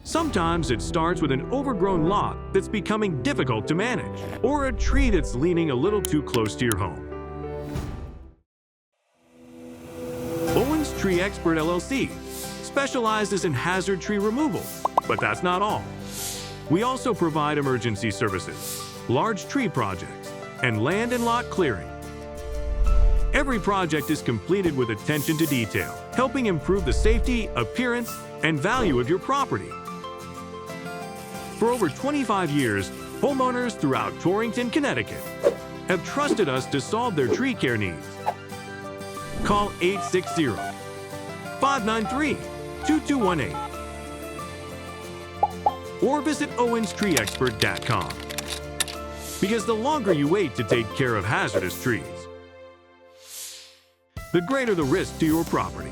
Sometimes it starts with an overgrown lot that's becoming difficult to manage, or a tree that's leaning a little too close to your home. Owen's Tree Expert LLC specializes in hazard tree removal, but that's not all. We also provide emergency services, large tree projects, and land and lot clearing. Every project is completed with attention to detail, helping improve the safety, appearance, and value of your property. For over 25 years, homeowners throughout Torrington, Connecticut have trusted us to solve their tree care needs. Call 860-593-2218 or visit owenstreeexpert.com, because the longer you wait to take care of hazardous trees, the greater the risk to your property.